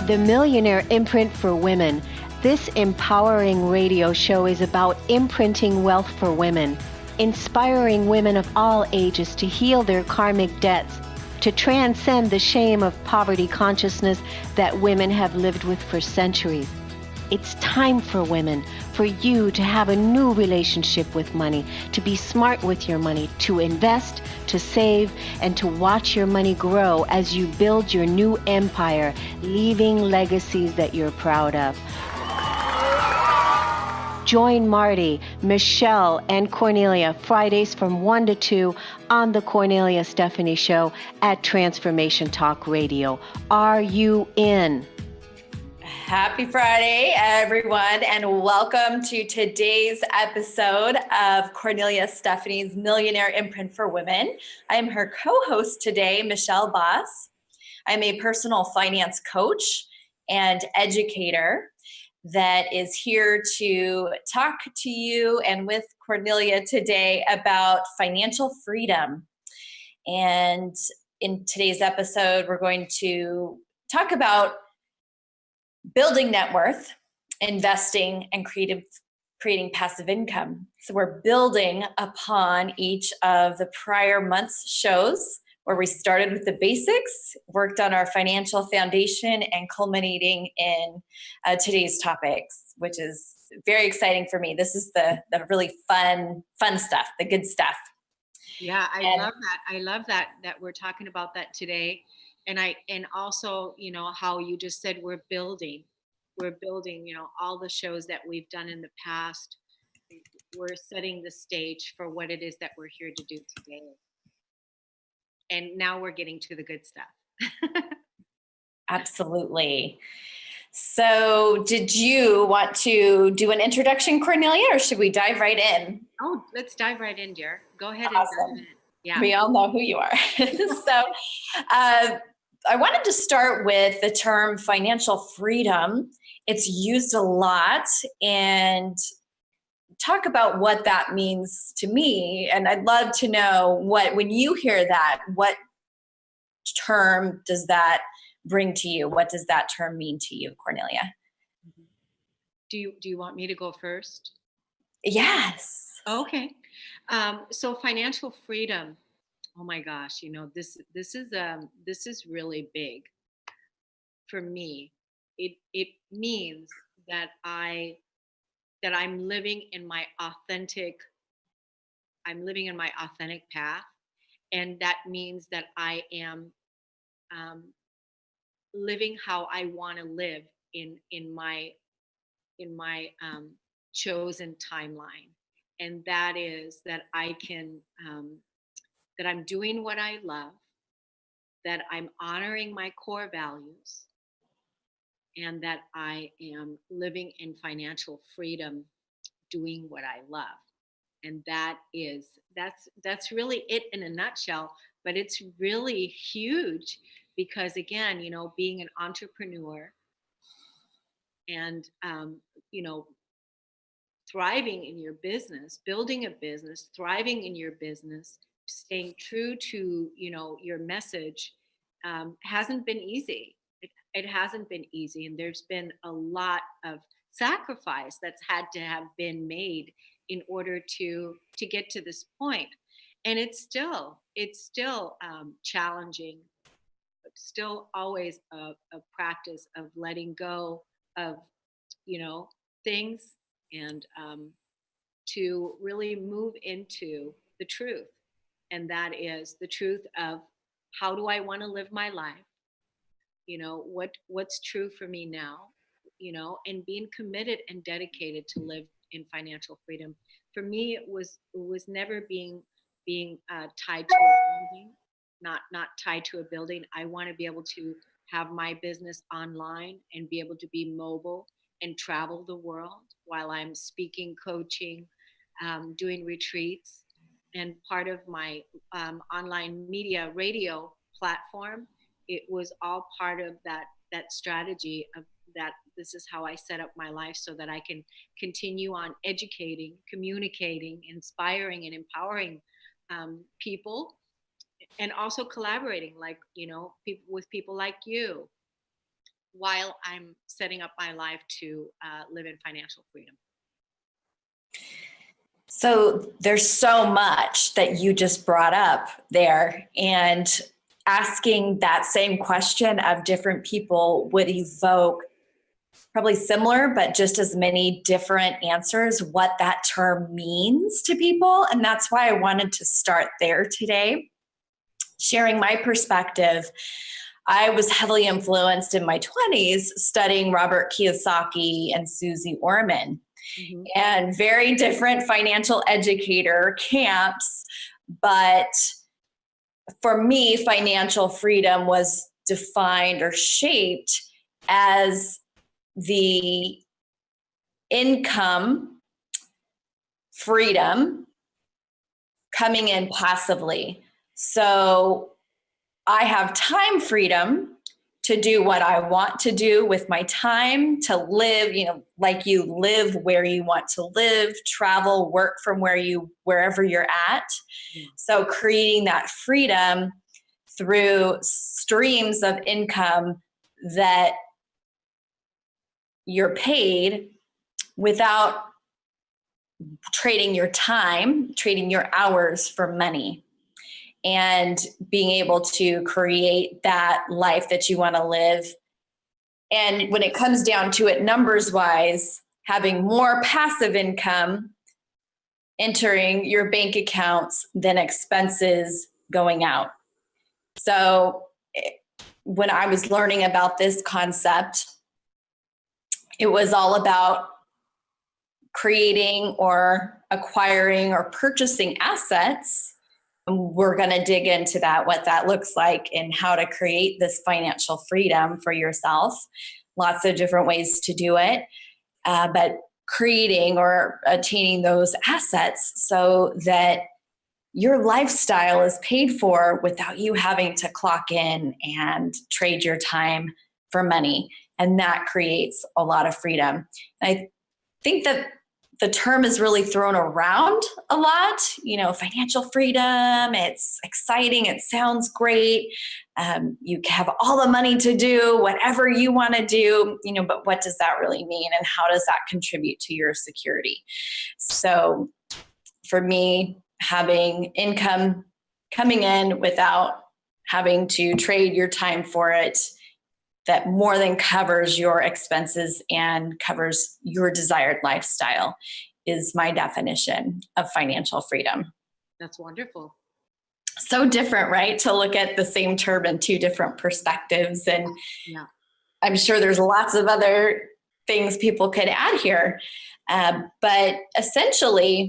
the Millionaire Imprint for Women. This empowering radio show is about imprinting wealth for women, inspiring women of all ages to heal their karmic debts, to transcend the shame of poverty consciousness that women have lived with for centuries. It's time for women, for you to have a new relationship with money, to be smart with your money, to invest, to save, and to watch your money grow as you build your new empire, leaving legacies that you're proud of. Join Marty, Michelle, and Kornelia Fridays from 1 to 2 on the Kornelia Stephanie Show at Transformation Talk Radio. Are you in? Happy Friday, everyone, and welcome to today's episode of Kornelia Stephanie's Millionaire Imprint for Women. I am her co-host today, Michelle Boss. I'm a personal finance coach and educator that is here to talk to you and with Kornelia today about financial freedom. And in today's episode, we're going to talk about building net worth, investing, and creating passive income. So we're building upon each of the prior month's shows where we started with the basics, worked on our financial foundation, and culminating in today's topics, which is very exciting for me. This is the really fun stuff, the good stuff. Yeah, I love that. I love that we're talking about that today. And also, you know, how you just said we're building, you know, all the shows that we've done in the past. We're setting the stage for what it is that we're here to do today. And now we're getting to the good stuff. Absolutely. So did you want to do an introduction, Kornelia, or should we dive right in? Oh, let's dive right in, dear. Go ahead. Awesome. And dive in. Yeah. We all know who you are. So I wanted to start with the term financial freedom. It's used a lot, and talk about what that means to me. And I'd love to know when you hear that, what term does that bring to you? What does that term mean to you, Kornelia? Do you want me to go first? Yes. Okay. So financial freedom. Oh my gosh, you know, this is really big for me. It means that I'm living in my authentic path, and that means that I am living how I want to live in my chosen timeline, and that is that I can that I'm doing what I love, that I'm honoring my core values, and that I am living in financial freedom doing what I love. And that's really it in a nutshell, but it's really huge because, again, you know, being an entrepreneur and you know, thriving in your business, building a business, thriving in your business, staying true to, you know, your message hasn't been easy. It hasn't been easy, and there's been a lot of sacrifice that's had to have been made in order to get to this point. And it's still challenging, but still always a practice of letting go of, you know, things, and to really move into the truth. And that is the truth of, how do I want to live my life? You know, what's true for me now, you know, and being committed and dedicated to live in financial freedom. For me, it was never being tied to a building, not tied to a building. I want to be able to have my business online and be able to be mobile and travel the world while I'm speaking, coaching, doing retreats. And part of my online media radio platform, it was all part of that strategy of that. This is how I set up my life so that I can continue on educating, communicating, inspiring, and empowering people, and also collaborating, like, you know, with people like you, while I'm setting up my life to live in financial freedom. So there's so much that you just brought up there, and asking that same question of different people would evoke probably similar, but just as many different answers, what that term means to people. And that's why I wanted to start there today, sharing my perspective. I was heavily influenced in my 20s studying Robert Kiyosaki and Susie Orman. Mm-hmm. And very different financial educator camps. But for me, financial freedom was defined or shaped as the income freedom coming in passively. So I have time freedom to do what I want to do with my time, to live, like you live where you want to live, travel, work from wherever you're at. Yeah. So creating that freedom through streams of income that you're paid without trading your time, trading your hours for money. And being able to create that life that you want to live. And when it comes down to it, numbers wise, having more passive income entering your bank accounts than expenses going out. So when I was learning about this concept, it was all about creating or acquiring or purchasing assets. We're going to dig into that, what that looks like, and how to create this financial freedom for yourself. Lots of different ways to do it, but creating or attaining those assets so that your lifestyle is paid for without you having to clock in and trade your time for money. And that creates a lot of freedom. And I think that the term is really thrown around a lot, financial freedom, it's exciting, it sounds great. You have all the money to do whatever you want to do, but what does that really mean? And how does that contribute to your security? So for me, having income coming in without having to trade your time for it, that more than covers your expenses and covers your desired lifestyle, is my definition of financial freedom. That's wonderful. So different, right? To look at the same term in two different perspectives. And yeah. I'm sure there's lots of other things people could add here. But essentially,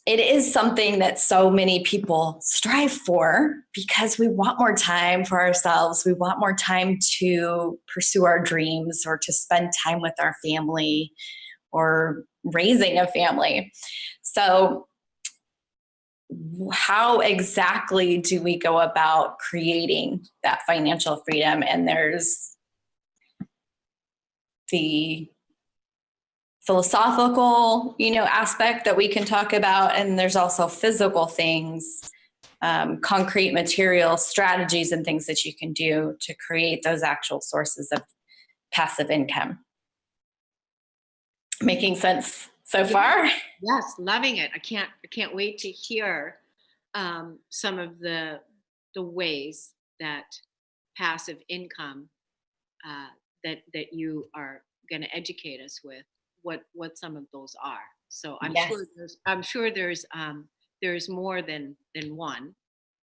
it is something that so many people strive for because we want more time for ourselves. We want more time to pursue our dreams or to spend time with our family or raising a family. So how exactly do we go about creating that financial freedom? And there's the philosophical, aspect that we can talk about. And there's also physical things, concrete material strategies and things that you can do to create those actual sources of passive income. Making sense so far? Yes, loving it. I can't wait to hear some of the ways that passive income that you are going to educate us with, what some of those are. So I'm sure there's more than one.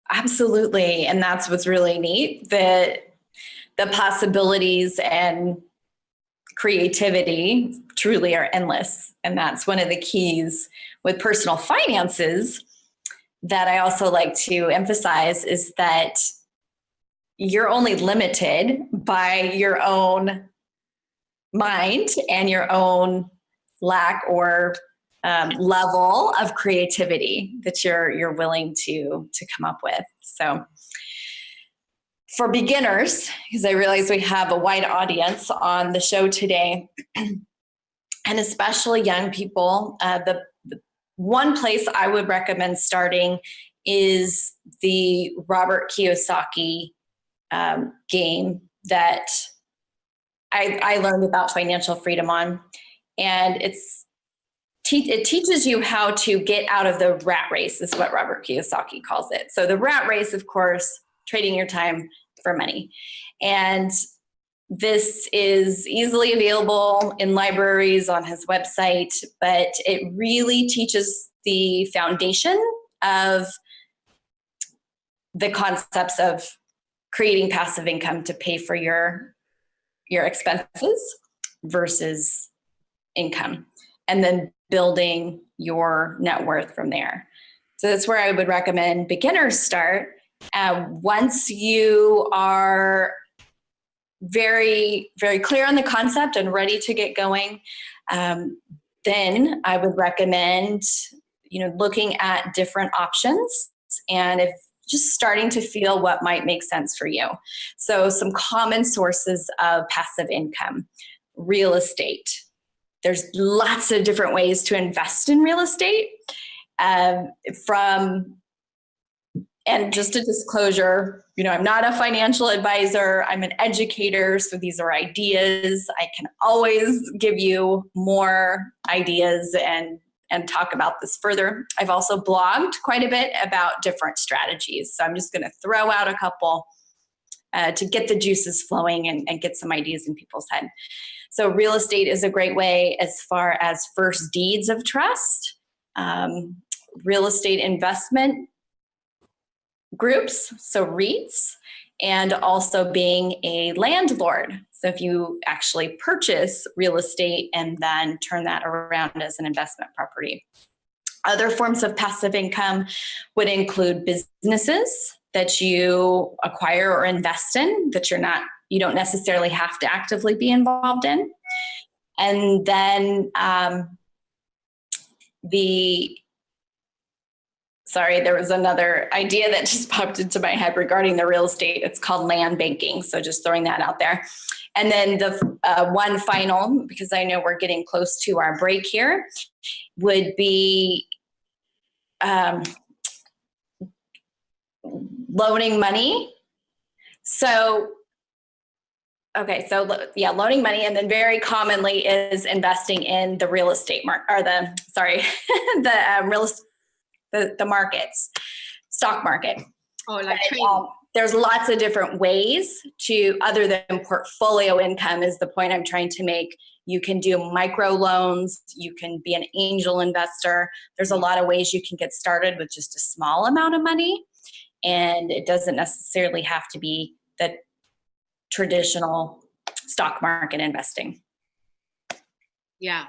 Absolutely. And that's what's really neat, that the possibilities and creativity truly are endless. And that's one of the keys with personal finances that I also like to emphasize, is that you're only limited by your own mind and your own lack or level of creativity that you're willing to come up with. So for beginners, because I realize we have a wide audience on the show today, and especially young people, the one place I would recommend starting is the Robert Kiyosaki game that I learned about financial freedom on, and it teaches you how to get out of the rat race, is what Robert Kiyosaki calls it. So the rat race, of course, trading your time for money. And this is easily available in libraries on his website, but it really teaches the foundation of the concepts of creating passive income to pay for your expenses versus income, and then building your net worth from there. So that's where I would recommend beginners start. Once you are very, very clear on the concept and ready to get going, then I would recommend, looking at different options, and if just starting to feel what might make sense for you. So some common sources of passive income: real estate. There's lots of different ways to invest in real estate. And just a disclosure, I'm not a financial advisor. I'm an educator. So these are ideas. I can always give you more ideas and talk about this further. I've also blogged quite a bit about different strategies. So I'm just going to throw out a couple to get the juices flowing and get some ideas in people's head. So real estate is a great way as far as first deeds of trust, real estate investment groups, so REITs, and also being a landlord. So if you actually purchase real estate and then turn that around as an investment property. Other forms of passive income would include businesses that you acquire or invest in that you don't necessarily have to actively be involved in. And then there was another idea that just popped into my head regarding the real estate. It's called land banking. So just throwing that out there. And then the one final, because I know we're getting close to our break here, would be loaning money. Loaning money, and then very commonly is investing in the real estate the markets, stock market. Oh, like trading. There's lots of different ways other than portfolio income is the point I'm trying to make. You can do micro loans. You can be an angel investor. There's a lot of ways you can get started with just a small amount of money. And it doesn't necessarily have to be the traditional stock market investing. Yeah.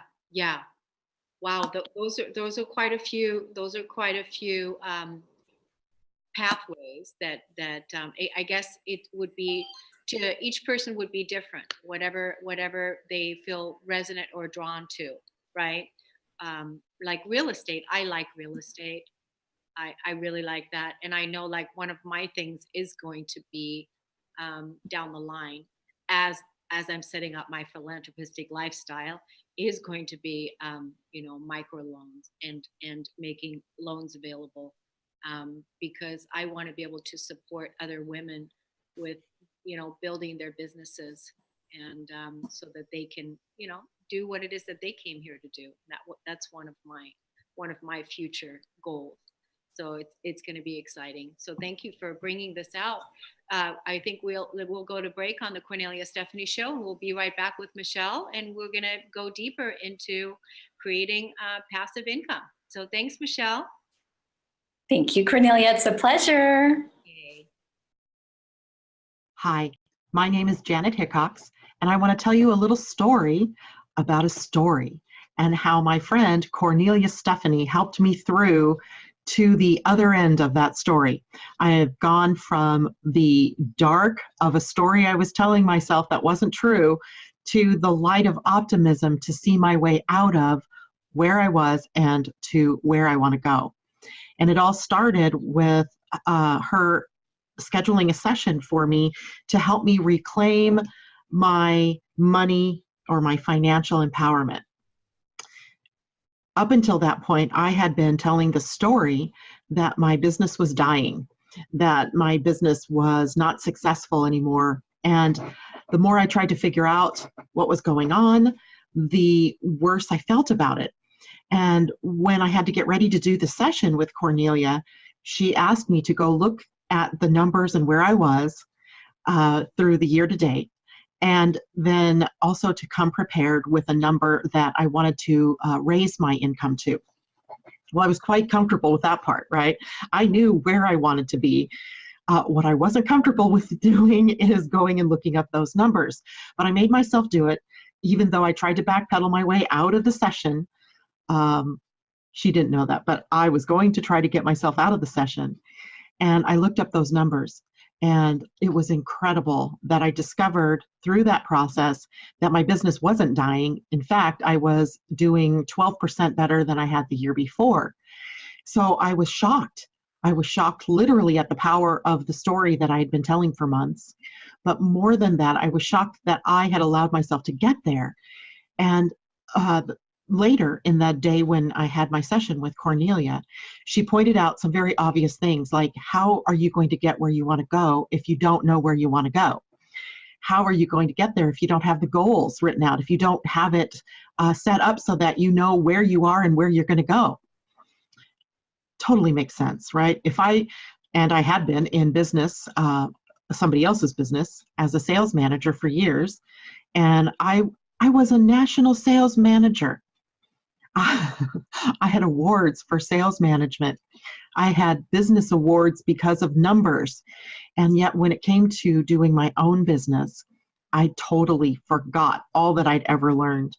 Wow, those are quite a few. Pathways that I guess it would be to each person would be different. Whatever they feel resonant or drawn to, right? Like real estate, I like real estate. I really like that, and I know like one of my things is going to be down the line as I'm setting up my philanthropistic lifestyle is going to be micro loans and making loans available because I want to be able to support other women with building their businesses and so that they can do what it is that they came here to do. That's one of my future goals. So it's going to be exciting. So thank you for bringing this out. I think we'll go to break on the Kornelia Stephanie Show, and we'll be right back with Michelle, and we're going to go deeper into creating passive income. So thanks, Michelle. Thank you, Kornelia. It's a pleasure. Okay. Hi, my name is Janet Hickox, and I want to tell you a little story about a story and how my friend Kornelia Stephanie helped me through to the other end of that story. I have gone from the dark of a story I was telling myself that wasn't true to the light of optimism to see my way out of where I was and to where I want to go. And it all started with her scheduling a session for me to help me reclaim my money or my financial empowerment. Up until that point, I had been telling the story that my business was dying, that my business was not successful anymore. And the more I tried to figure out what was going on, the worse I felt about it. And when I had to get ready to do the session with Kornelia, she asked me to go look at the numbers and where I was through the year to date, and then also to come prepared with a number that I wanted to raise my income to. Well, I was quite comfortable with that part, right? I knew where I wanted to be. What I wasn't comfortable with doing is going and looking up those numbers. But I made myself do it, even though I tried to backpedal my way out of the session. She didn't know that, but I was going to try to get myself out of the session. And I looked up those numbers. And it was incredible that I discovered through that process that my business wasn't dying. In fact, I was doing 12% better than I had the year before. So I was shocked. I was shocked literally at the power of the story that I had been telling for months. But more than that, I was shocked that I had allowed myself to get there. And later in that day when I had my session with Kornelia, she pointed out some very obvious things like, how are you going to get where you want to go if you don't know where you want to go? How are you going to get there if you don't have the goals written out, if you don't have it set up so that you know where you are and where you're going to go? Totally makes sense, right? I had been in business, somebody else's business, as a sales manager for years, and I was a national sales manager. I had awards for sales management. I had business awards because of numbers. And yet when it came to doing my own business, I totally forgot all that I'd ever learned.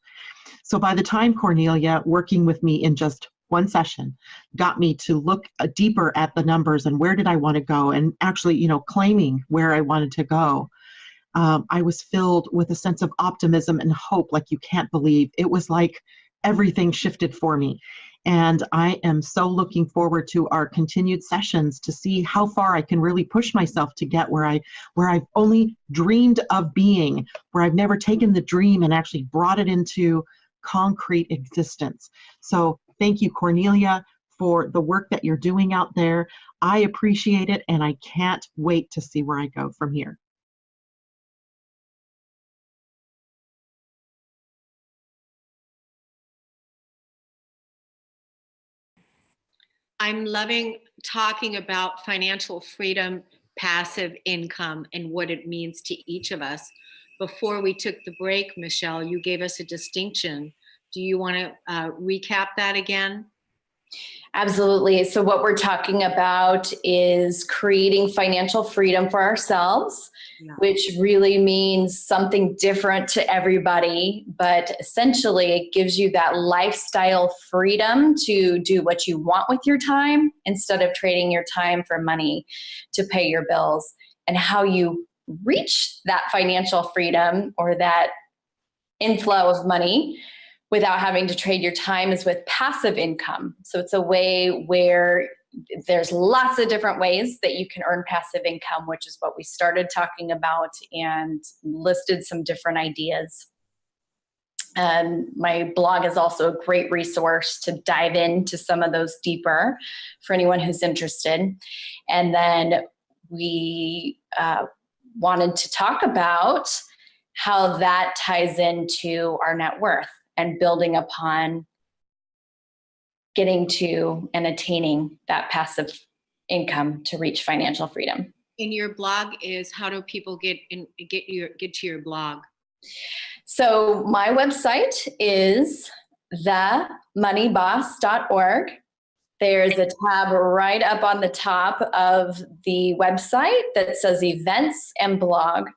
So by the time Kornelia, working with me in just one session, got me to look deeper at the numbers and where did I want to go, and actually, claiming where I wanted to go, I was filled with a sense of optimism and hope like you can't believe. It was like everything shifted for me. And I am so looking forward to our continued sessions to see how far I can really push myself to get where I've only dreamed of being, where I've never taken the dream and actually brought it into concrete existence. So thank you, Kornelia, for the work that you're doing out there. I appreciate it, and I can't wait to see where I go from here. I'm loving talking about financial freedom, passive income, and what it means to each of us. Before we took the break, Michelle, you gave us a distinction. Do you want to recap that again? Absolutely. So what we're talking about is creating financial freedom for ourselves, which really means something different to everybody. But essentially, it gives you that lifestyle freedom to do what you want with your time instead of trading your time for money to pay your bills. And how you reach that financial freedom or that inflow of money without having to trade your time is with passive income. So it's a way where there's lots of different ways that you can earn passive income, which is what we started talking about and listed some different ideas. And my blog is also a great resource to dive into some of those deeper for anyone who's interested. And then we wanted to talk about how that ties into our net worth and building upon getting to and attaining that passive income to reach financial freedom. In your blog is, how do people get to your blog? So my website is themoneyboss.org. There's a tab right up on the top of the website that says events and blog.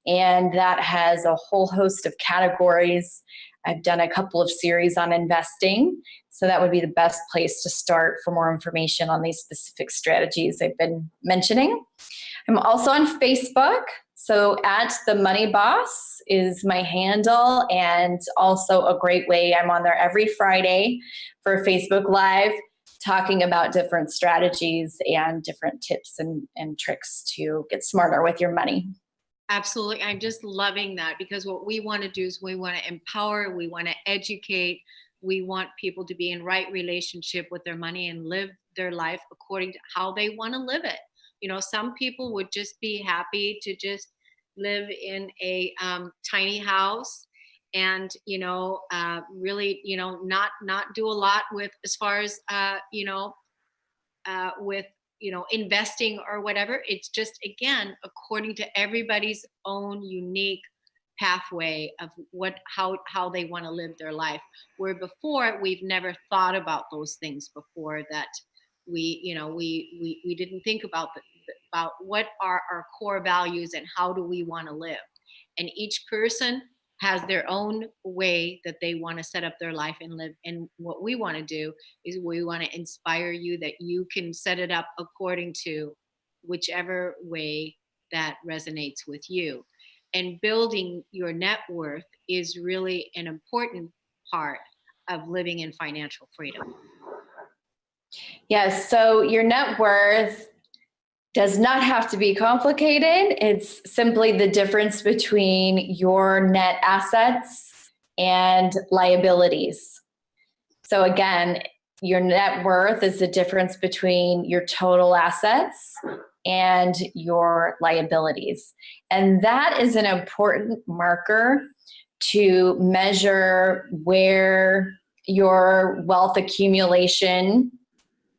And that has a whole host of categories. I've done a couple of series on investing. So that would be the best place to start for more information on these specific strategies I've been mentioning. I'm also on Facebook. So @themoneyboss is my handle, and also a great way. I'm on there every Friday for Facebook Live, talking about different strategies and different tips and tricks to get smarter with your money. Absolutely. I'm just loving that, because what we want to do is we want to empower, we want to educate, we want people to be in right relationship with their money and live their life according to how they want to live it. Some people would just be happy to just live in a tiny house, and really not do a lot with, as far as with investing or whatever. It's just, again, according to everybody's own unique pathway of how they want to live their life, where before we've never thought about those things before, that we didn't think about about what are our core values and how do we want to live. And each person has their own way that they want to set up their life and live. And what we want to do is we want to inspire you that you can set it up according to whichever way that resonates with you. And building your net worth is really an important part of living in financial freedom. Yes. So your net worth does not have to be complicated. It's simply the difference between your net assets and liabilities. So again, your net worth is the difference between your total assets and your liabilities. And that is an important marker to measure where your wealth accumulation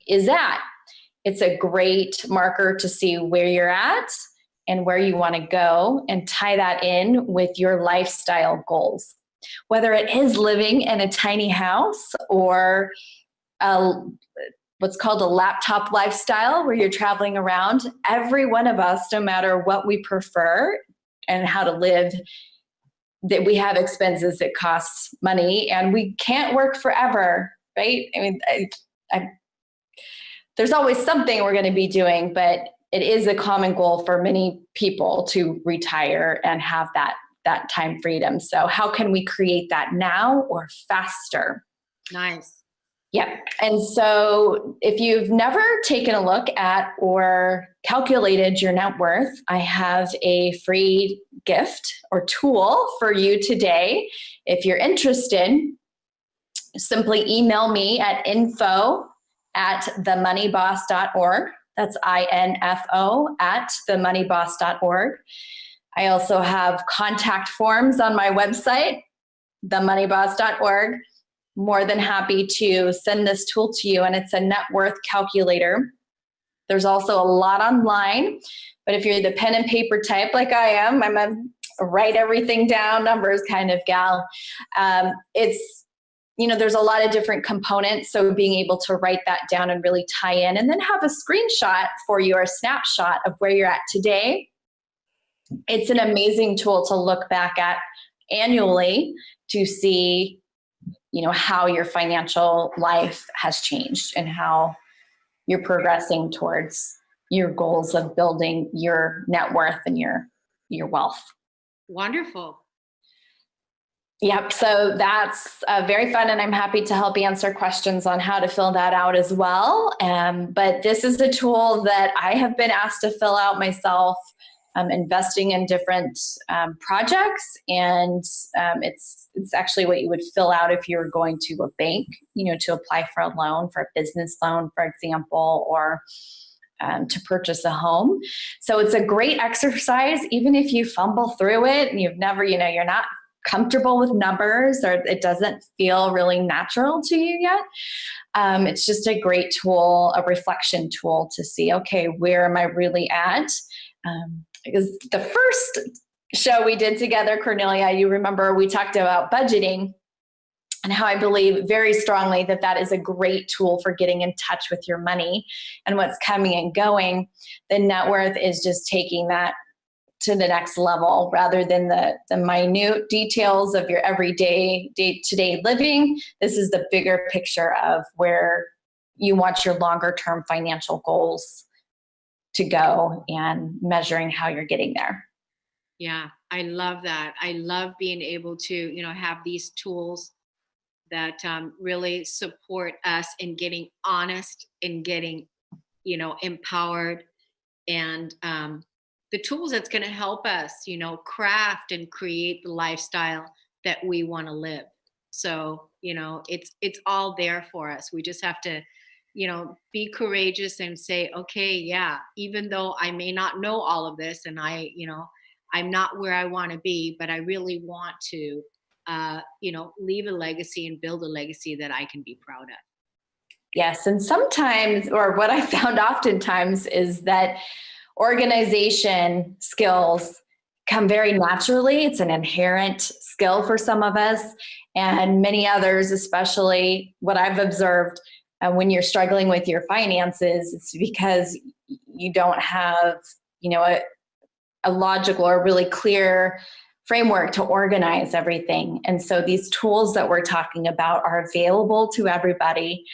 is at. It's a great marker to see where you're at and where you want to go, and tie that in with your lifestyle goals. Whether it is living in a tiny house or what's called a laptop lifestyle, where you're traveling around, every one of us, no matter what we prefer and how to live, that we have expenses that cost money, and we can't work forever, right? I mean, there's always something we're going to be doing, but it is a common goal for many people to retire and have that time freedom. So how can we create that now or faster? Nice. Yeah. And so if you've never taken a look at or calculated your net worth, I have a free gift or tool for you today. If you're interested, simply email me at info@themoneyboss.org. That's INFO @themoneyboss.org. I also have contact forms on my website, themoneyboss.org. More than happy to send this tool to you, and it's a net worth calculator. There's also a lot online, but if you're the pen and paper type like I am, I'm a write everything down, numbers kind of gal. There's a lot of different components, so being able to write that down and really tie in, and then have a screenshot for you or a snapshot of where you're at today. It's an amazing tool to look back at annually to see, how your financial life has changed and how you're progressing towards your goals of building your net worth and your wealth. Wonderful. Yep. So that's very fun, and I'm happy to help answer questions on how to fill that out as well. But this is a tool that I have been asked to fill out myself, investing in different projects, and it's actually what you would fill out if you were going to a bank, to apply for a loan, for a business loan, for example, or to purchase a home. So it's a great exercise, even if you fumble through it and you've never, you're not comfortable with numbers, or it doesn't feel really natural to you yet. It's just a great tool, a reflection tool to see, okay, where am I really at? Because the first show we did together, Kornelia, you remember we talked about budgeting and how I believe very strongly that is a great tool for getting in touch with your money and what's coming and going. The net worth is just taking that to the next level, rather than the minute details of your everyday, day-to-day living. This is the bigger picture of where you want your longer-term financial goals to go, and measuring how you're getting there. Yeah, I love that. I love being able to, have these tools that really support us in getting honest, in getting, empowered, and the tools that's going to help us, craft and create the lifestyle that we want to live. So, it's all there for us. We just have to, be courageous and say, okay, yeah, even though I may not know all of this, and I I'm not where I want to be, but I really want to, leave a legacy and build a legacy that I can be proud of. Yes. And sometimes, or what I found oftentimes, is that organization skills come very naturally. It's an inherent skill for some of us, and many others, especially what I've observed when you're struggling with your finances, it's because you don't have, a logical or really clear framework to organize everything. And so these tools that we're talking about are available to everybody.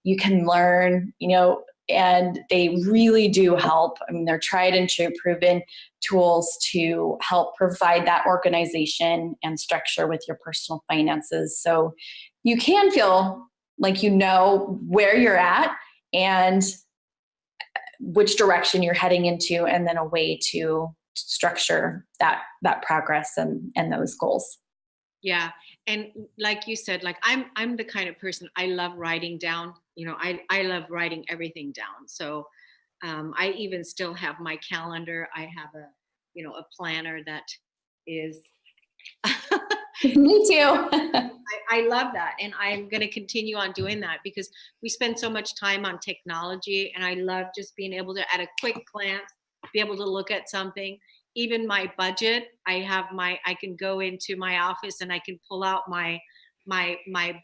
You can learn, and they really do help. I mean, they're tried and true, proven tools to help provide that organization and structure with your personal finances. So you can feel like you know where you're at and which direction you're heading into, and then a way to structure that progress and those goals. Yeah. And like you said, like I'm the kind of person, I love writing down, I love writing everything down. So I even still have my calendar. I have a planner that is. Me too. I love that. And I'm going to continue on doing that because we spend so much time on technology, and I love just being able to, at a quick glance, be able to look at something. Even my budget, I can go into my office and I can pull out my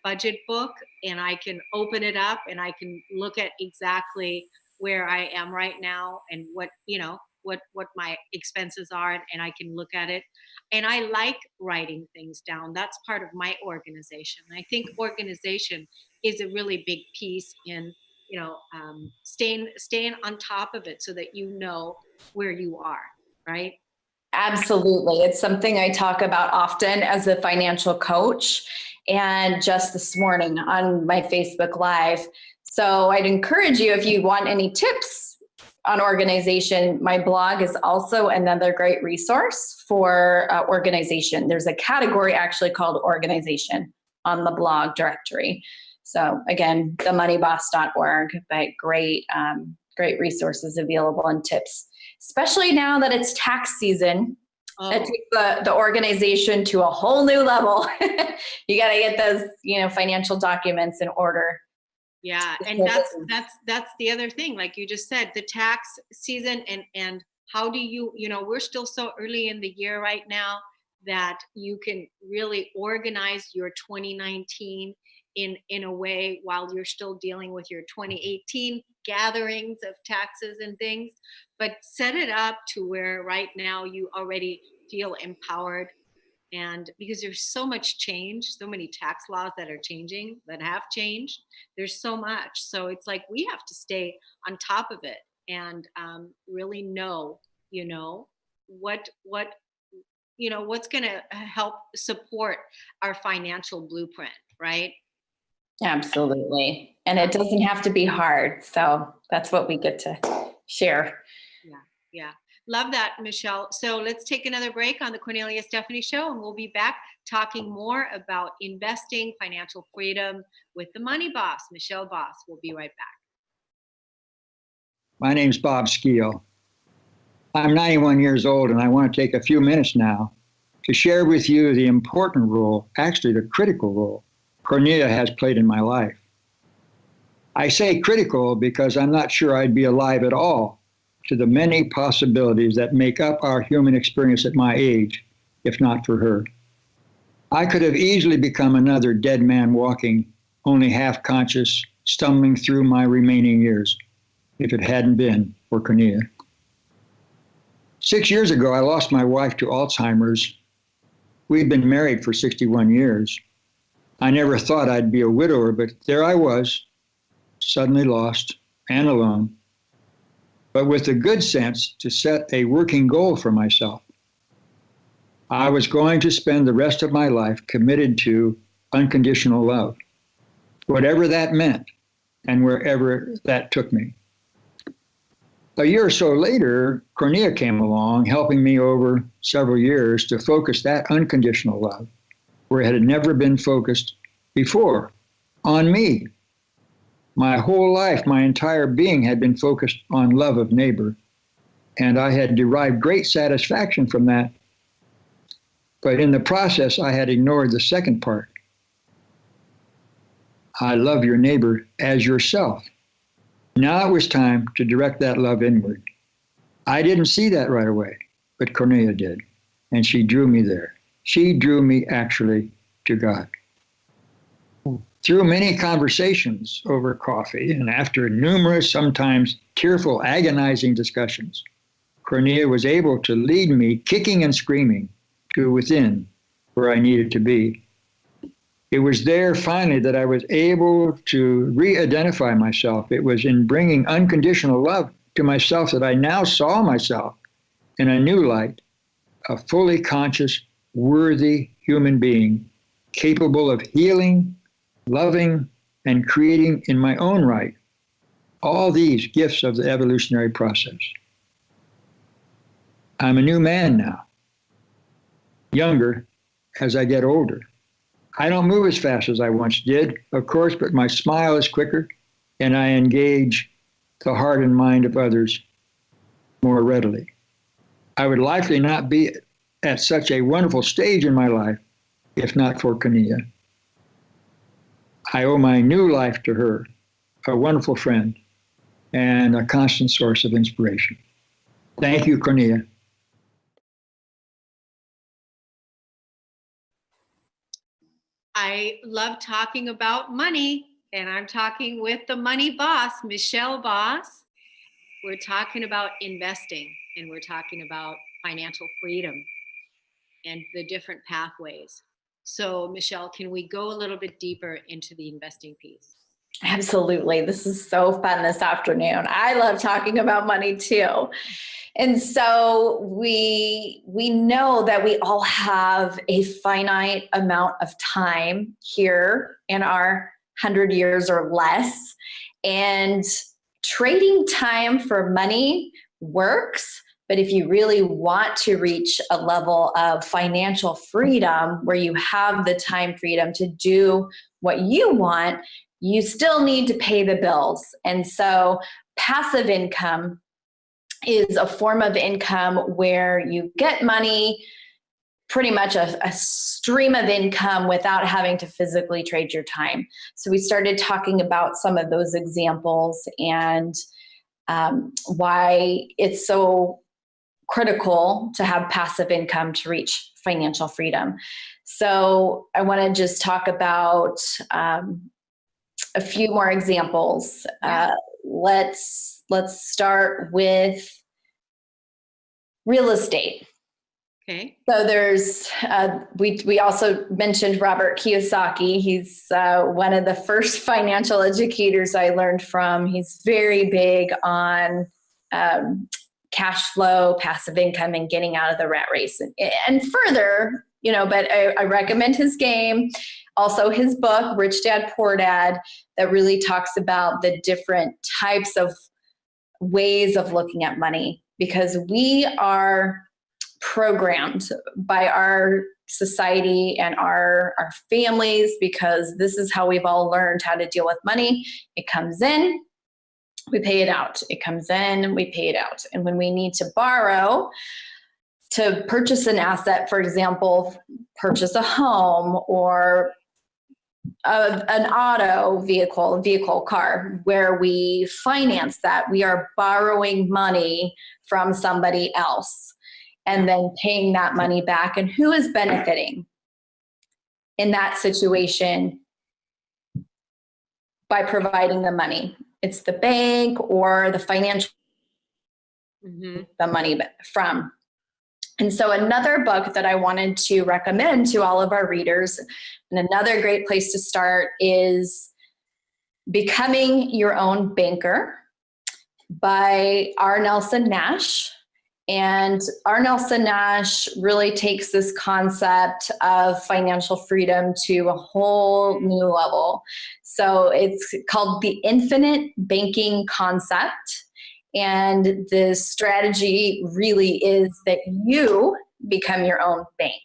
budget book, and I can open it up and I can look at exactly where I am right now and what my expenses are, and I can look at it. And I like writing things down. That's part of my organization. And I think organization is a really big piece in, staying on top of it so that you know where you are, right? Absolutely. It's something I talk about often as a financial coach, and just this morning on my Facebook Live. So I'd encourage you, if you want any tips on organization, my blog is also another great resource for organization. There's a category actually called organization on the blog directory. So again, themoneyboss.org, but great resources available and tips, especially now that it's tax season. Oh. It takes the organization to a whole new level. You got to get those, financial documents in order. Yeah. And that's the other thing. Like you just said, the tax season, and how do you, we're still so early in the year right now that you can really organize your 2019 in a way while you're still dealing with your 2018 gatherings of taxes and things, but set it up to where right now you already feel empowered. And because there's so much change, so many tax laws that are changing, that have changed, there's so much. So it's like we have to stay on top of it and really know, what's going to help support our financial blueprint, right? Absolutely. And it doesn't have to be hard. So that's what we get to share. Yeah. Love that, Michelle. So let's take another break on the Kornelia Stephanie Show, and we'll be back talking more about investing, financial freedom with the Money Boss, Michelle Boss. We'll be right back. My name's Bob Skeel. I'm 91 years old, and I want to take a few minutes now to share with you the important role, actually the critical role, Kornelia has played in my life. I say critical because I'm not sure I'd be alive at all to the many possibilities that make up our human experience at my age, if not for her. I could have easily become another dead man walking, only half conscious, stumbling through my remaining years, if it hadn't been for Kornelia. 6 years ago, I lost my wife to Alzheimer's. We'd been married for 61 years. I never thought I'd be a widower, but there I was, suddenly lost and alone, but with the good sense to set a working goal for myself. I was going to spend the rest of my life committed to unconditional love, whatever that meant and wherever that took me. A year or so later, Kornelia came along, helping me over several years to focus that unconditional love where it had never been focused before, on me. My whole life, my entire being had been focused on love of neighbor, and I had derived great satisfaction from that But in the process, I had ignored the second part. I love your neighbor as yourself. Now it was time to direct that love inward. I didn't see that right away, but Kornelia did, and she drew me there. She drew me actually to God. Through many conversations over coffee and after numerous, sometimes tearful, agonizing discussions, Kornelia was able to lead me, kicking and screaming, to within where I needed to be. It was there finally that I was able to re-identify myself. It was in bringing unconditional love to myself that I now saw myself in a new light, a fully conscious, worthy human being, capable of healing, loving, and creating in my own right all these gifts of the evolutionary process. I'm a new man now, younger as I get older. I don't move as fast as I once did, of course, but my smile is quicker and I engage the heart and mind of others more readily. I would likely not be at such a wonderful stage in my life if not for Kornelia. I owe my new life to her, a wonderful friend and a constant source of inspiration. Thank you, Kornelia. I love talking about money, and I'm talking with the money boss, Michelle Boss. We're talking about investing, and we're talking about financial freedom and the different pathways. So, Michelle, can we go a little bit deeper into the investing piece? Absolutely. This is so fun this afternoon. I love talking about money too. And so we know that we all have a finite amount of time here in our 100 years or less. And trading time for money works. But if you really want to reach a level of financial freedom where you have the time freedom to do what you want, you still need to pay the bills. And so passive income is a form of income where you get money, pretty much a stream of income without having to physically trade your time. So we started talking about some of those examples and why it's so critical to have passive income to reach financial freedom. So I want to just talk about a few more examples. Let's start with real estate. Okay. So there's we also mentioned Robert Kiyosaki. He's one of the first financial educators I learned from. He's very big on cash flow, passive income, and getting out of the rat race. And further, but I recommend his game. Also his book, Rich Dad, Poor Dad, that really talks about the different types of ways of looking at money, because we are programmed by our society and our families, because this is how we've all learned how to deal with money. It comes in, we pay it out. It comes in, we pay it out. And when we need to borrow to purchase an asset, for example, purchase a home or an auto vehicle, car, where we finance that, we are borrowing money from somebody else and then paying that money back. And who is benefiting in that situation by providing the money? It's the bank or the financial, the money from. And so another book that I wanted to recommend to all of our readers, and another great place to start, is Becoming Your Own Banker by R. Nelson Nash. And R. Nelson Nash really takes this concept of financial freedom to a whole new level. So it's called the infinite banking concept. And the strategy really is that you become your own bank.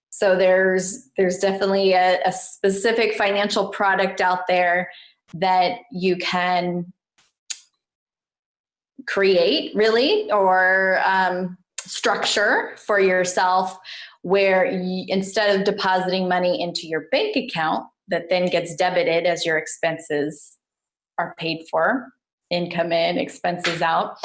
So there's definitely a specific financial product out there that you can create, really, or structure for yourself, where instead of depositing money into your bank account that then gets debited as your expenses are paid for, income in, expenses out,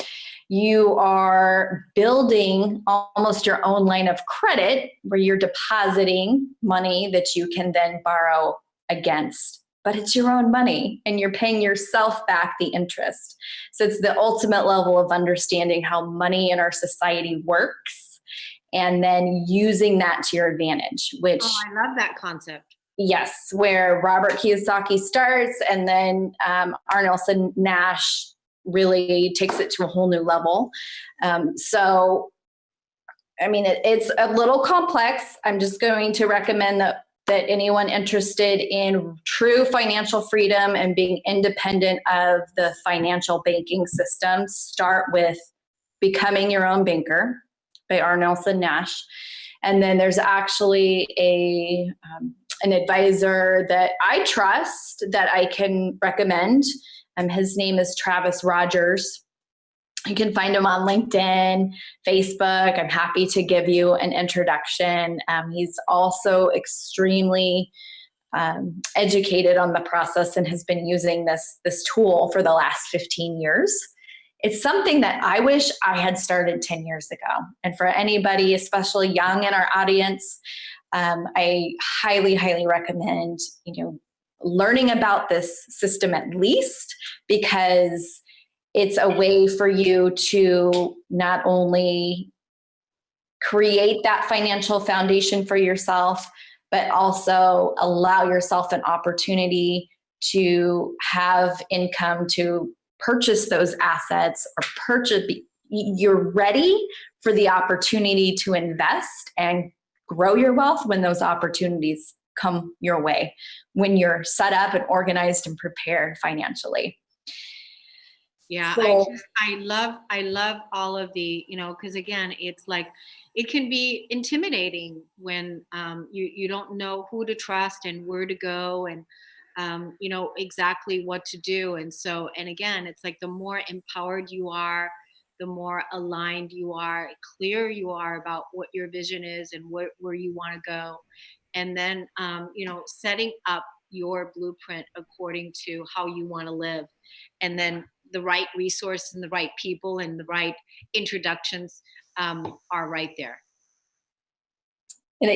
you are building almost your own line of credit where you're depositing money that you can then borrow against. But it's your own money and you're paying yourself back the interest. So it's the ultimate level of understanding how money in our society works and then using that to your advantage, which— Oh, I love that concept. Yes, where Robert Kiyosaki starts and then R. Nelson Nash really takes it to a whole new level. So, I mean, it's a little complex. I'm just going to recommend that anyone interested in true financial freedom and being independent of the financial banking system, start with Becoming Your Own Banker by R. Nelson Nash. And then there's actually an advisor that I trust that I can recommend. His name is Travis Rogers. You can find him on LinkedIn, Facebook. I'm happy to give you an introduction. He's also extremely educated on the process and has been using this tool for the last 15 years. It's something that I wish I had started 10 years ago. And for anybody, especially young in our audience, I highly, highly recommend, learning about this system at least, because it's a way for you to not only create that financial foundation for yourself, but also allow yourself an opportunity to have income to purchase those assets or you're ready for the opportunity to invest and grow your wealth when those opportunities come your way, when you're set up and organized and prepared financially. Yeah, So, I love all of the, because again, it's like, it can be intimidating when you don't know who to trust and where to go and exactly what to do. And again, it's like the more empowered you are, the more aligned you are, clear you are about what your vision is and where you want to go. And then, setting up your blueprint according to how you want to live. And then the right resources and the right people and the right introductions are right there. And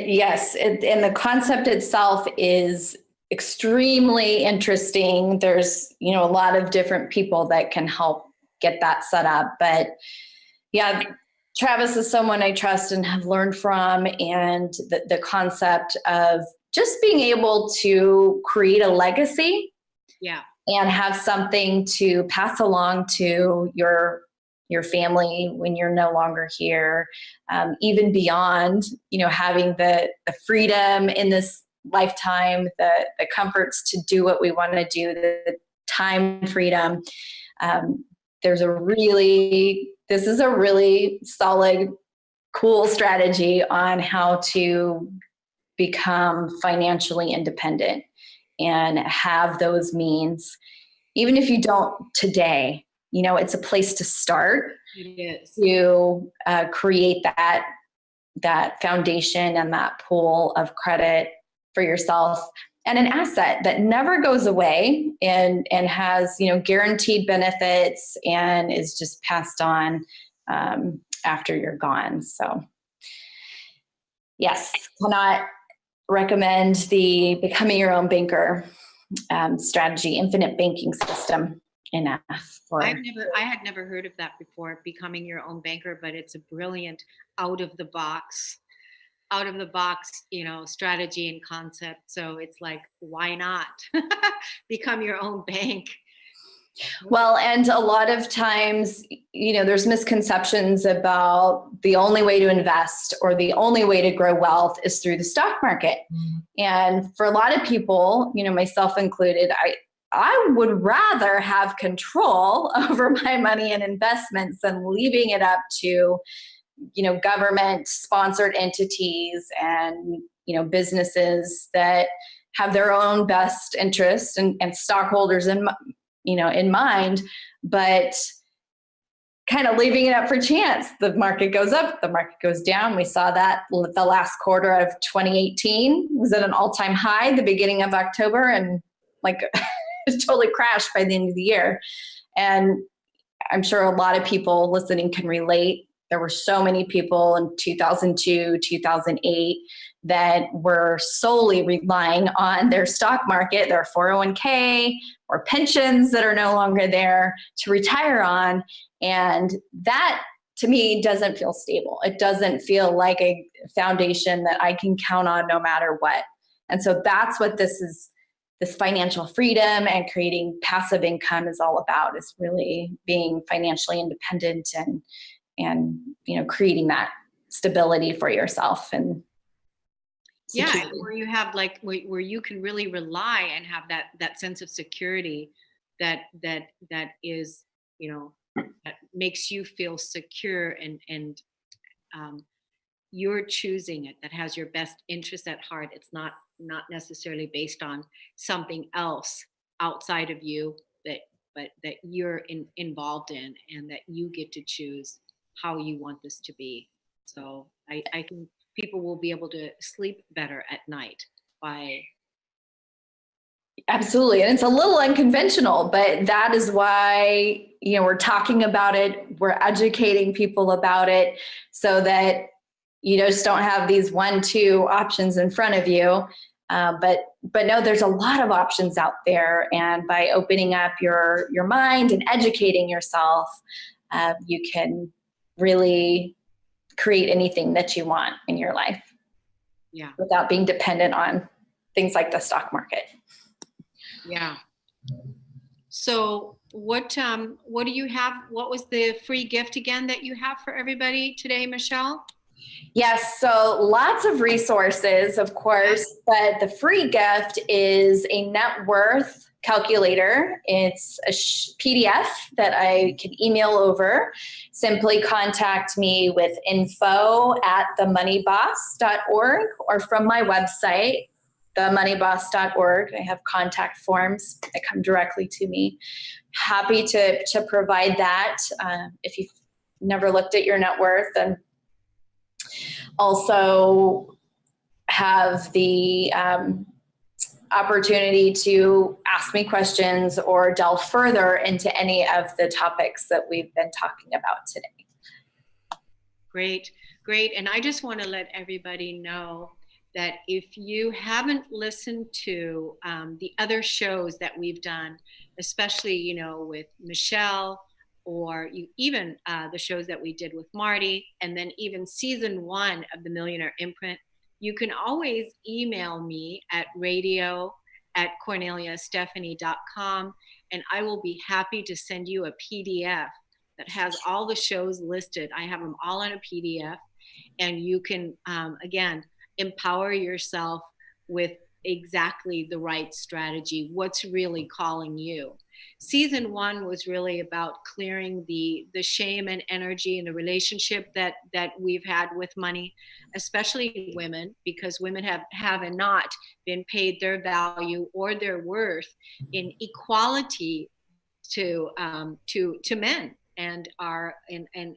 the concept itself is extremely interesting. There's, a lot of different people that can help get that set up. But yeah, Travis is someone I trust and have learned from, and the concept of just being able to create a legacy. Yeah. And have something to pass along to your family when you're no longer here, even beyond, having the freedom in this lifetime, the comforts to do what we want to do, the time freedom. This is a really solid, cool strategy on how to become financially independent and have those means. Even if you don't today, it's a place to start. It is. To create that foundation and that pool of credit for yourself, and an asset that never goes away and has, guaranteed benefits and is just passed on after you're gone. So yes, cannot recommend the Becoming Your Own Banker strategy, infinite banking system enough. I had never heard of that before, Becoming Your Own Banker, but it's a brilliant out of the box, strategy and concept. So it's like, why not become your own bank? Well, and a lot of times, there's misconceptions about the only way to invest or the only way to grow wealth is through the stock market. Mm-hmm. And for a lot of people, myself included, I would rather have control over my money and investments than leaving it up to, government sponsored entities and, businesses that have their own best interest and stockholders in mind. But kind of leaving it up for chance. The market goes up, the market goes down. We saw that the last quarter of 2018 was at an all-time high, the beginning of October, and like it totally crashed by the end of the year. And I'm sure a lot of people listening can relate. There were so many people in 2002, 2008 that were solely relying on their stock market, their 401k or pensions that are no longer there to retire on. And that, to me, doesn't feel stable. It doesn't feel like a foundation that I can count on no matter what. And so that's what this financial freedom and creating passive income is all about, is really being financially independent and creating that stability for yourself. And yeah, where you have where you can really rely and have that sense of security that is, that makes you feel secure and you're choosing it, that has your best interest at heart. It's not necessarily based on something else outside of you but that you're involved in, and that you get to choose how you want this to be. So I think people will be able to sleep better at night by. Absolutely. And it's a little unconventional, but that is why, we're talking about it. We're educating people about it so that you just don't have these 1-2 options in front of you. But no, there's a lot of options out there. And by opening up your mind and educating yourself, you can really create anything that you want in your life. Yeah. Without being dependent on things like the stock market. Yeah. So what do you have? What was the free gift again that you have for everybody today, Michelle? Yes, so lots of resources, of course, but the free gift is a net worth calculator. It's a PDF that I can email over. Simply contact me with info@themoneyboss.org or from my website, themoneyboss.org. I have contact forms that come directly to me. Happy to provide that if you've never looked at your net worth, and also have the opportunity to ask me questions or delve further into any of the topics that we've been talking about today. Great. And I just want to let everybody know that if you haven't listened to the other shows that we've done, especially, with Michelle, or even the shows that we did with Marty, and then even season 1 of the Millionaire Imprint, you can always email me at radio@korneliastephanie.com, and I will be happy to send you a PDF that has all the shows listed. I have them all in a PDF, and you can, again, empower yourself with exactly the right strategy, what's really calling you. Season 1 was really about clearing the shame and energy in the relationship that we've had with money, especially women, because women have not been paid their value or their worth in equality to men and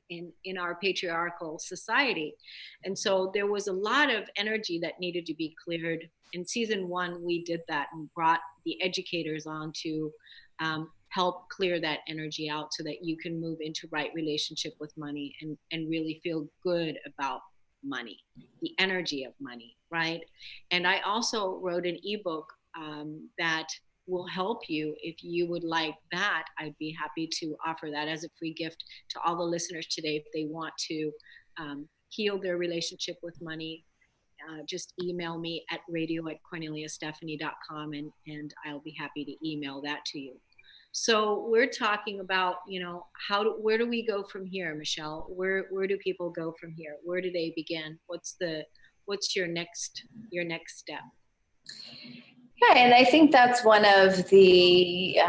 in our patriarchal society. And so there was a lot of energy that needed to be cleared. In season 1, we did that and brought the educators on to help clear that energy out so that you can move into right relationship with money and really feel good about money, the energy of money, right? And I also wrote an ebook that will help you. If you would like that, I'd be happy to offer that as a free gift to all the listeners today. If they want to heal their relationship with money, just email me at radio@korneliastephanie.com and I'll be happy to email that to you. So we're talking about, where do we go from here, Michelle? Where do people go from here? Where do they begin? What's your next step? Yeah, and I think that's one of the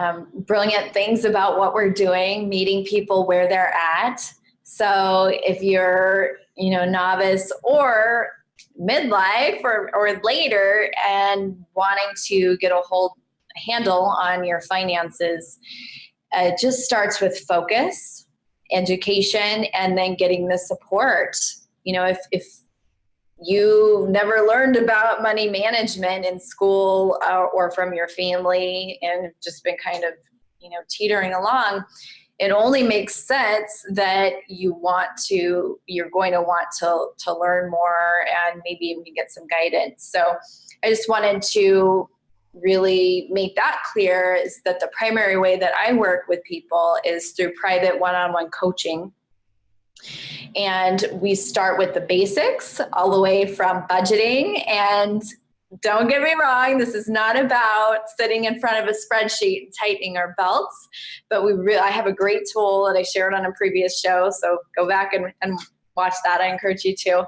brilliant things about what we're doing, meeting people where they're at. So if you're, novice or midlife or later and wanting to get a handle on your finances, it just starts with focus education and then getting the support. You know, if you never learned about money management in school or from your family and just been kind of, you know, teetering along, it only makes sense that you're going to want to learn more and maybe even get some guidance. So I just wanted to really make that clear, is that the primary way that I work with people is through private one-on-one coaching. And we start with the basics all the way from budgeting. And don't get me wrong, this is not about sitting in front of a spreadsheet and tightening our belts, but I have a great tool that I shared on a previous show. So go back and watch that. I encourage you to,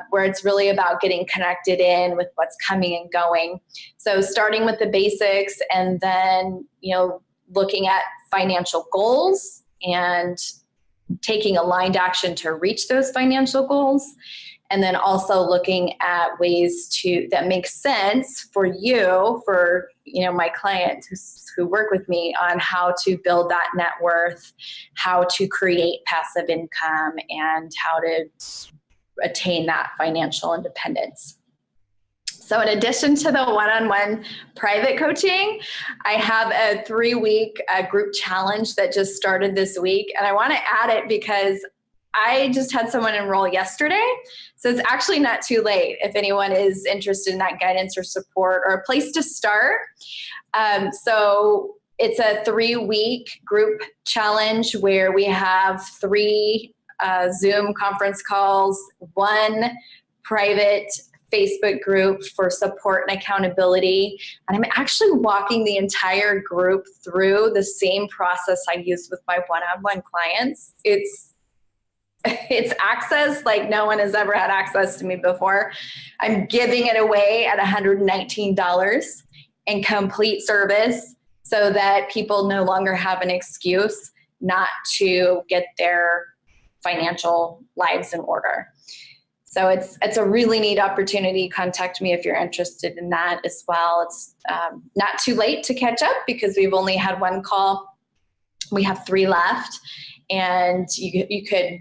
where it's really about getting connected in with what's coming and going. So starting with the basics, and then, you know, looking at financial goals and taking aligned action to reach those financial goals. And then also looking at ways that make sense for you, for, you know, my clients who work with me, on how to build that net worth, how to create passive income, and how to attain that financial independence. So in addition to the one-on-one private coaching, I have a 3-week group challenge that just started this week. And I want to add it because I just had someone enroll yesterday. So it's actually not too late if anyone is interested in that guidance or support or a place to start. So it's a 3-week group challenge where we have 3 Zoom conference calls, 1 private Facebook group for support and accountability. And I'm actually walking the entire group through the same process I use with my one-on-one clients. It's access like no one has ever had access to me before. I'm giving it away at $119 in complete service so that people no longer have an excuse not to get their financial lives in order. So it's a really neat opportunity. Contact me if you're interested in that as well. It's not too late to catch up because we've only had 1 call. We have 3 left, and you could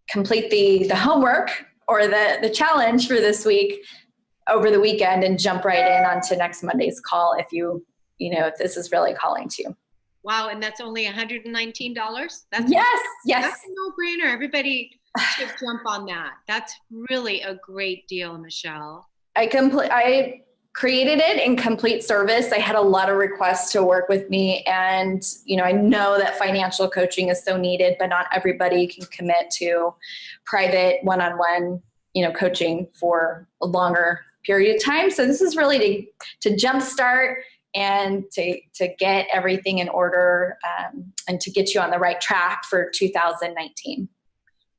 complete the homework or the challenge for this week over the weekend and jump right in onto next Monday's call if if this is really calling to you. Wow, and that's only $119? Yes. That's a no-brainer. Everybody should jump on that. That's really a great deal, Michelle. I created it in complete service. I had a lot of requests to work with me, and I know that financial coaching is so needed, but not everybody can commit to private one-on-one, coaching for a longer period of time. So this is really to jumpstart and to get everything in order and to get you on the right track for 2019.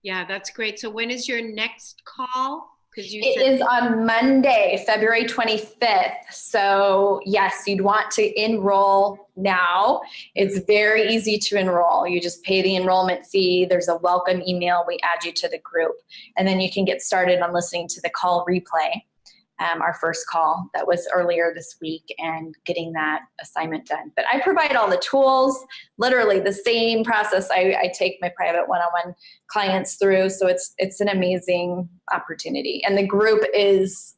Yeah, that's great. So when is your next call? It is on Monday, February 25th. So yes, you'd want to enroll now. It's very easy to enroll. You just pay the enrollment fee. There's a welcome email. We add you to the group. And then you can get started on listening to the call replay, our first call that was earlier this week, and getting that assignment done. But I provide all the tools, literally the same process I take my private one-on-one clients through. So it's an amazing opportunity. And the group is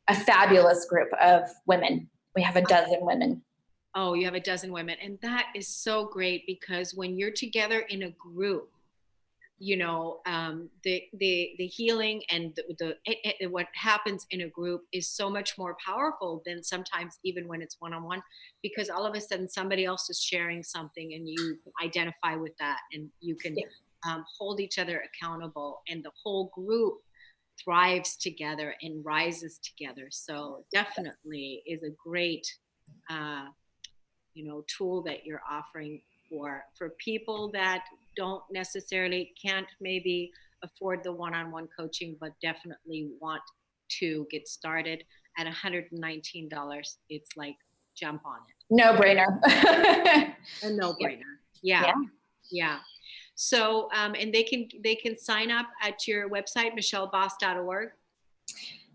a fabulous group of women. We have 12 women. Oh, you have 12 women. And that is so great, because when you're together in a group, the healing and what happens in a group is so much more powerful than sometimes even when it's one-on-one, because all of a sudden somebody else is sharing something and you identify with that, and you can hold each other accountable, and the whole group thrives together and rises together. So definitely is a great tool that you're offering for people that can't maybe afford the one-on-one coaching, but definitely want to get started at $119. It's like, jump on it. No brainer. A no-brainer. Yeah. So, and they can sign up at your website, michelleboss.org.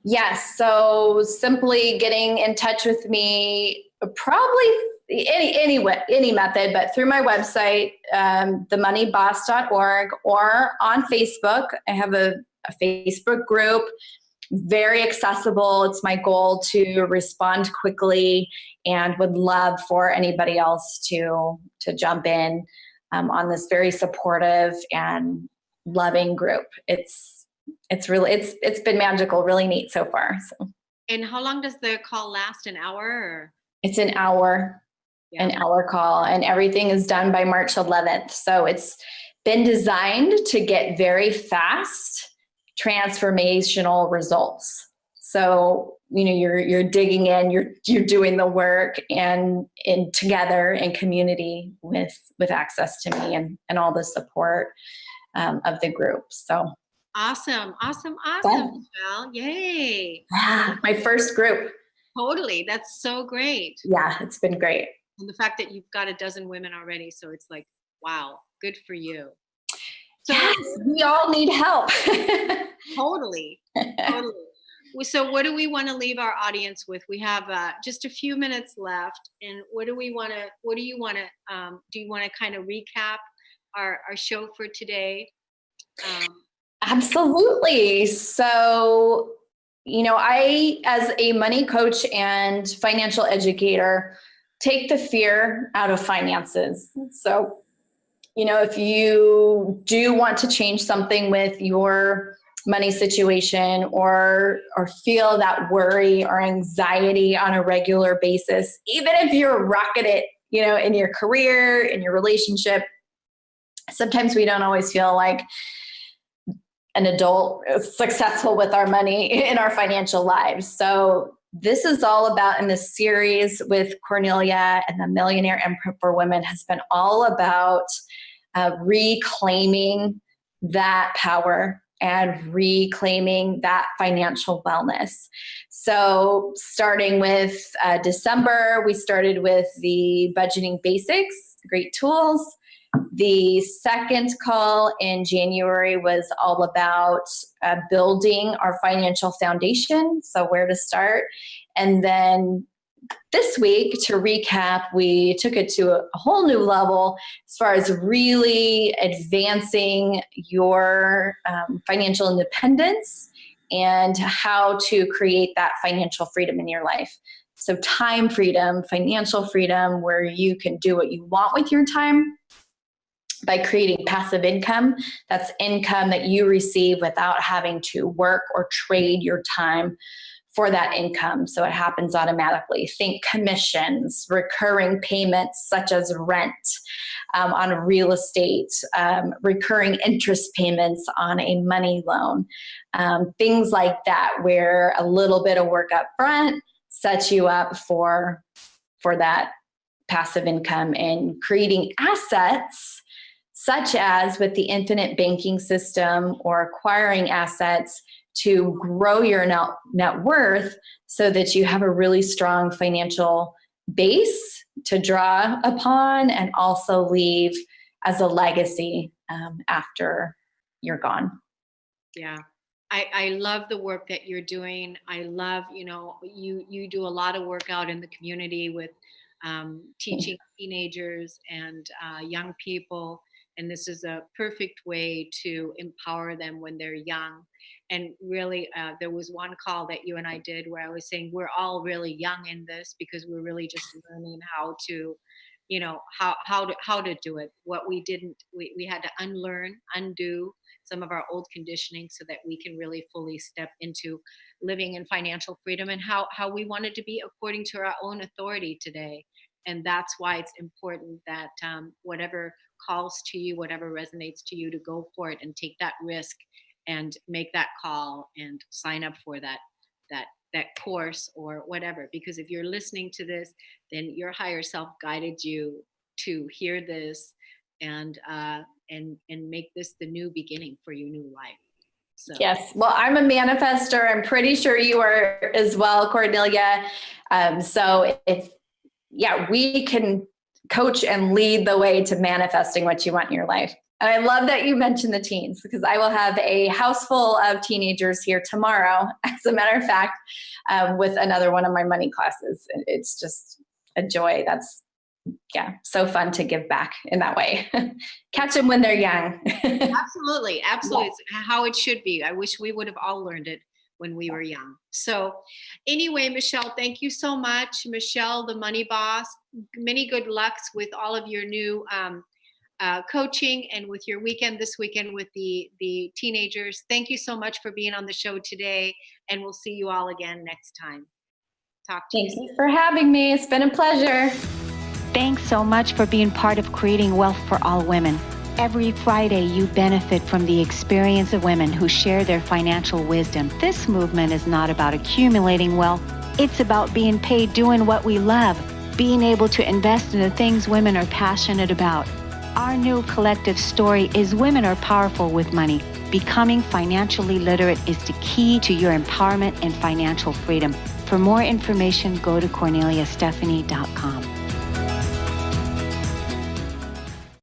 Yes. So simply getting in touch with me, probably any method, but through my website, themoneyboss.org, or on Facebook. I have a Facebook group, very accessible. It's my goal to respond quickly, and would love for anybody else to jump in on this very supportive and loving group. It's been magical, really neat so far. So. And how long does the call last? An hour? Or? It's an hour. Yeah. An hour call, and everything is done by March 11th. So it's been designed to get very fast, transformational results. So, you're digging in, you're doing the work, and together in community with access to me and all the support of the group. So awesome. Well, yay. Yeah, my first group. Totally. That's so great. Yeah, it's been great. And the fact that you've got a dozen women already, so it's like, wow, good for you. So yes, we all need help. Totally. So what do we want to leave our audience with? We have just a few minutes left, and do you want to kind of recap our show for today? Absolutely. So, I, as a money coach and financial educator, take the fear out of finances. So, if you do want to change something with your money situation, or feel that worry or anxiety on a regular basis, even if you're rocking it, in your career, in your relationship, sometimes we don't always feel like an adult successful with our money in our financial lives. So this is all about, in this series with Kornelia and the Millionaire Imprint for Women, has been all about reclaiming that power and reclaiming that financial wellness. So starting with December, we started with the budgeting basics, great tools. The second call in January was all about building our financial foundation, so where to start. And then this week, to recap, we took it to a whole new level as far as really advancing your financial independence and how to create that financial freedom in your life. So time freedom, financial freedom, where you can do what you want with your time by creating passive income. That's income that you receive without having to work or trade your time for that income. So it happens automatically. Think commissions, recurring payments such as rent on real estate, recurring interest payments on a money loan, things like that, where a little bit of work up front sets you up for that passive income, and creating assets such as with the infinite banking system, or acquiring assets to grow your net worth so that you have a really strong financial base to draw upon and also leave as a legacy after you're gone. Yeah. I love the work that you're doing. I love, you do a lot of work out in the community with teaching teenagers and young people. And this is a perfect way to empower them when they're young. And really, there was one call that you and I did where I was saying we're all really young in this, because we're really just learning how to, how to do it. What we didn't, we had to unlearn, undo some of our old conditioning so that we can really fully step into living in financial freedom and how we wanted to be according to our own authority today. And that's why it's important that whatever calls to you, whatever resonates to you, to go for it and take that risk and make that call and sign up for that course or whatever. Because if you're listening to this, then your higher self guided you to hear this and make this the new beginning for your new life. So. Yes. Well, I'm a manifester. I'm pretty sure you are as well, Kornelia. So we can coach and lead the way to manifesting what you want in your life. And I love that you mentioned the teens, because I will have a house full of teenagers here tomorrow, as a matter of fact, with another one of my money classes. It's just a joy. That's yeah, so fun to give back in that way. Catch them when they're young. Absolutely. Absolutely. It's how it should be. I wish we would have all learned it when we were young. So anyway, Michelle, thank you so much. Michelle, the money boss, many good lucks with all of your new coaching and with your weekend this weekend with the teenagers. Thank you so much for being on the show today, and we'll see you all again next time. Talk to you. Thank you for having me. It's been a pleasure. Thanks so much for being part of creating wealth for all women. Every Friday, you benefit from the experience of women who share their financial wisdom. This movement is not about accumulating wealth. It's about being paid doing what we love, being able to invest in the things women are passionate about. Our new collective story is women are powerful with money. Becoming financially literate is the key to your empowerment and financial freedom. For more information, go to KorneliaStephanie.com.